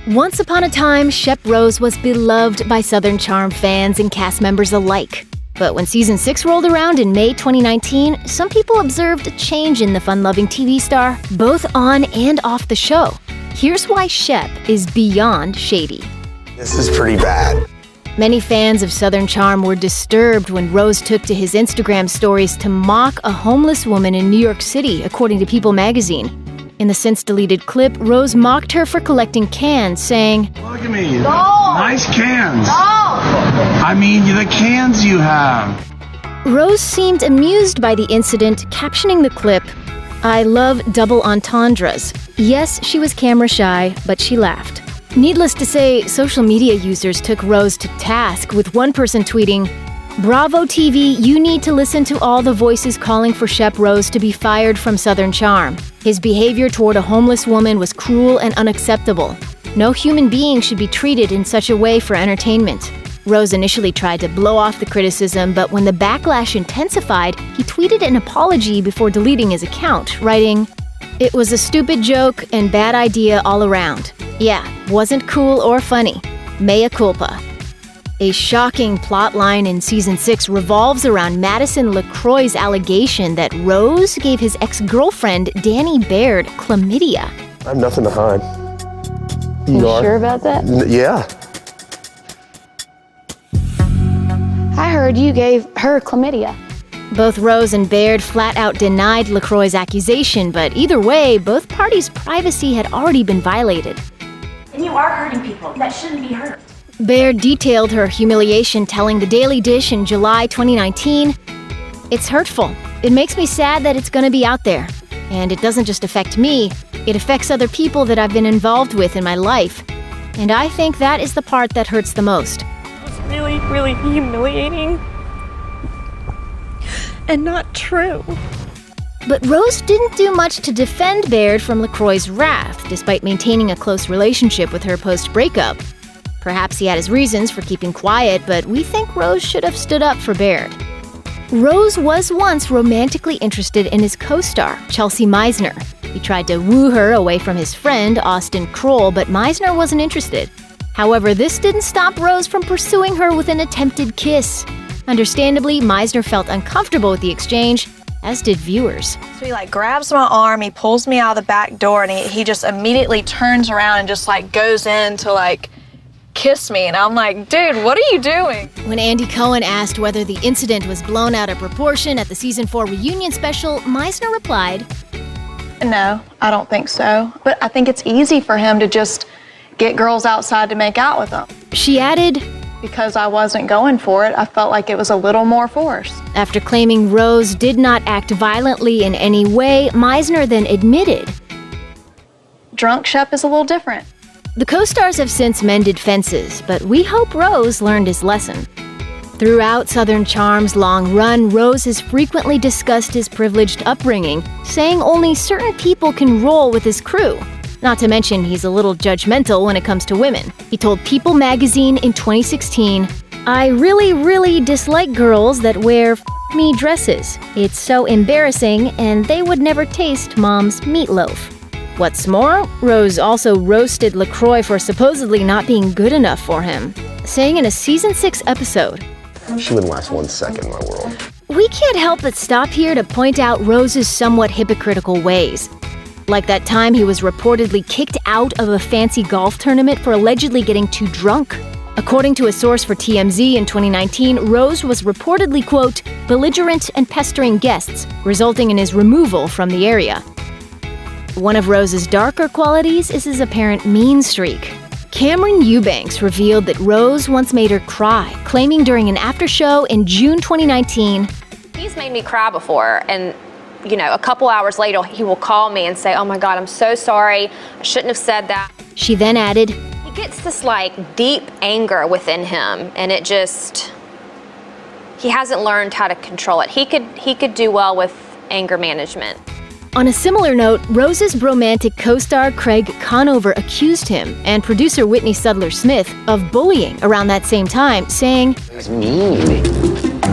Once upon a time, Shep Rose was beloved by Southern Charm fans and cast members alike. But when Season 6 rolled around in May 2019, some people observed a change in the fun-loving TV star, both on and off the show. Here's why Shep is beyond shady. This is pretty bad. Many fans of Southern Charm were disturbed when Rose took to his Instagram stories to mock a homeless woman in New York City, according to People magazine. In the since-deleted clip, Rose mocked her for collecting cans, saying, "Look at me, nice cans. I mean, the cans you have." Rose seemed amused by the incident, captioning the clip, "I love double entendres." Yes, she was camera shy, but she laughed. Needless to say, social media users took Rose to task, with one person tweeting, "Bravo TV, you need to listen to all the voices calling for Shep Rose to be fired from Southern Charm. His behavior toward a homeless woman was cruel and unacceptable. No human being should be treated in such a way for entertainment." Rose initially tried to blow off the criticism, but when the backlash intensified, he tweeted an apology before deleting his account, writing, "It was a stupid joke and bad idea all around. Yeah, wasn't cool or funny. Mea culpa." A shocking plotline in Season 6 revolves around Madison LaCroix's allegation that Rose gave his ex-girlfriend, Danny Baird, chlamydia. I have nothing to hide. You sure about that? Yeah. I heard you gave her chlamydia. Both Rose and Baird flat out denied LaCroix's accusation, but either way, both parties' privacy had already been violated. And you are hurting people that shouldn't be hurt. Baird detailed her humiliation, telling The Daily Dish in July 2019, "It's hurtful. It makes me sad that it's going to be out there. And it doesn't just affect me, it affects other people that I've been involved with in my life. And I think that is the part that hurts the most." It was really, really humiliating. And not true. But Rose didn't do much to defend Baird from LaCroix's wrath, despite maintaining a close relationship with her post-breakup. Perhaps he had his reasons for keeping quiet, but we think Rose should have stood up for Baird. Rose was once romantically interested in his co-star, Chelsea Meisner. He tried to woo her away from his friend, Austin Kroll, but Meisner wasn't interested. However, this didn't stop Rose from pursuing her with an attempted kiss. Understandably, Meisner felt uncomfortable with the exchange, as did viewers. So he grabs my arm, he pulls me out of the back door, and he just immediately turns around and just goes in to kiss me. And I'm like, dude, what are you doing? When Andy Cohen asked whether the incident was blown out of proportion at the Season 4 reunion special, Meisner replied, No, I don't think so. But I think it's easy for him to just get girls outside to make out with them. She added, Because I wasn't going for it, I felt like it was a little more forced. After claiming Rose did not act violently in any way, Meisner then admitted, Drunk Shep is a little different. The co-stars have since mended fences, but we hope Rose learned his lesson. Throughout Southern Charm's long run, Rose has frequently discussed his privileged upbringing, saying only certain people can roll with his crew. Not to mention, he's a little judgmental when it comes to women. He told People magazine in 2016, "I really dislike girls that wear me dresses. It's so embarrassing, and they would never taste mom's meatloaf." What's more, Rose also roasted LaCroix for supposedly not being good enough for him, saying in a Season 6 episode, She wouldn't last 1 second in my world. "We can't help but stop here to point out Rose's somewhat hypocritical ways. Like that time he was reportedly kicked out of a fancy golf tournament for allegedly getting too drunk. According to a source for TMZ in 2019, Rose was reportedly, quote, belligerent and pestering guests, resulting in his removal from the area. One of Rose's darker qualities is his apparent mean streak. Cameron Eubanks revealed that Rose once made her cry, claiming during an after-show in June 2019, "He's made me cry before, and a couple hours later, he will call me and say, 'Oh my God, I'm so sorry. I shouldn't have said that.'" She then added, He gets this deep anger within him, and he hasn't learned how to control it. He could do well with anger management. On a similar note, Rose's bromantic co-star Craig Conover accused him and producer Whitney Sudler-Smith of bullying around that same time, saying, "It's mean.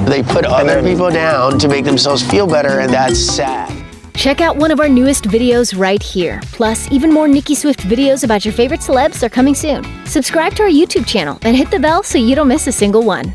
They put other people down to make themselves feel better, and that's sad." Check out one of our newest videos right here. Plus, even more Nicki Swift videos about your favorite celebs are coming soon. Subscribe to our YouTube channel and hit the bell so you don't miss a single one.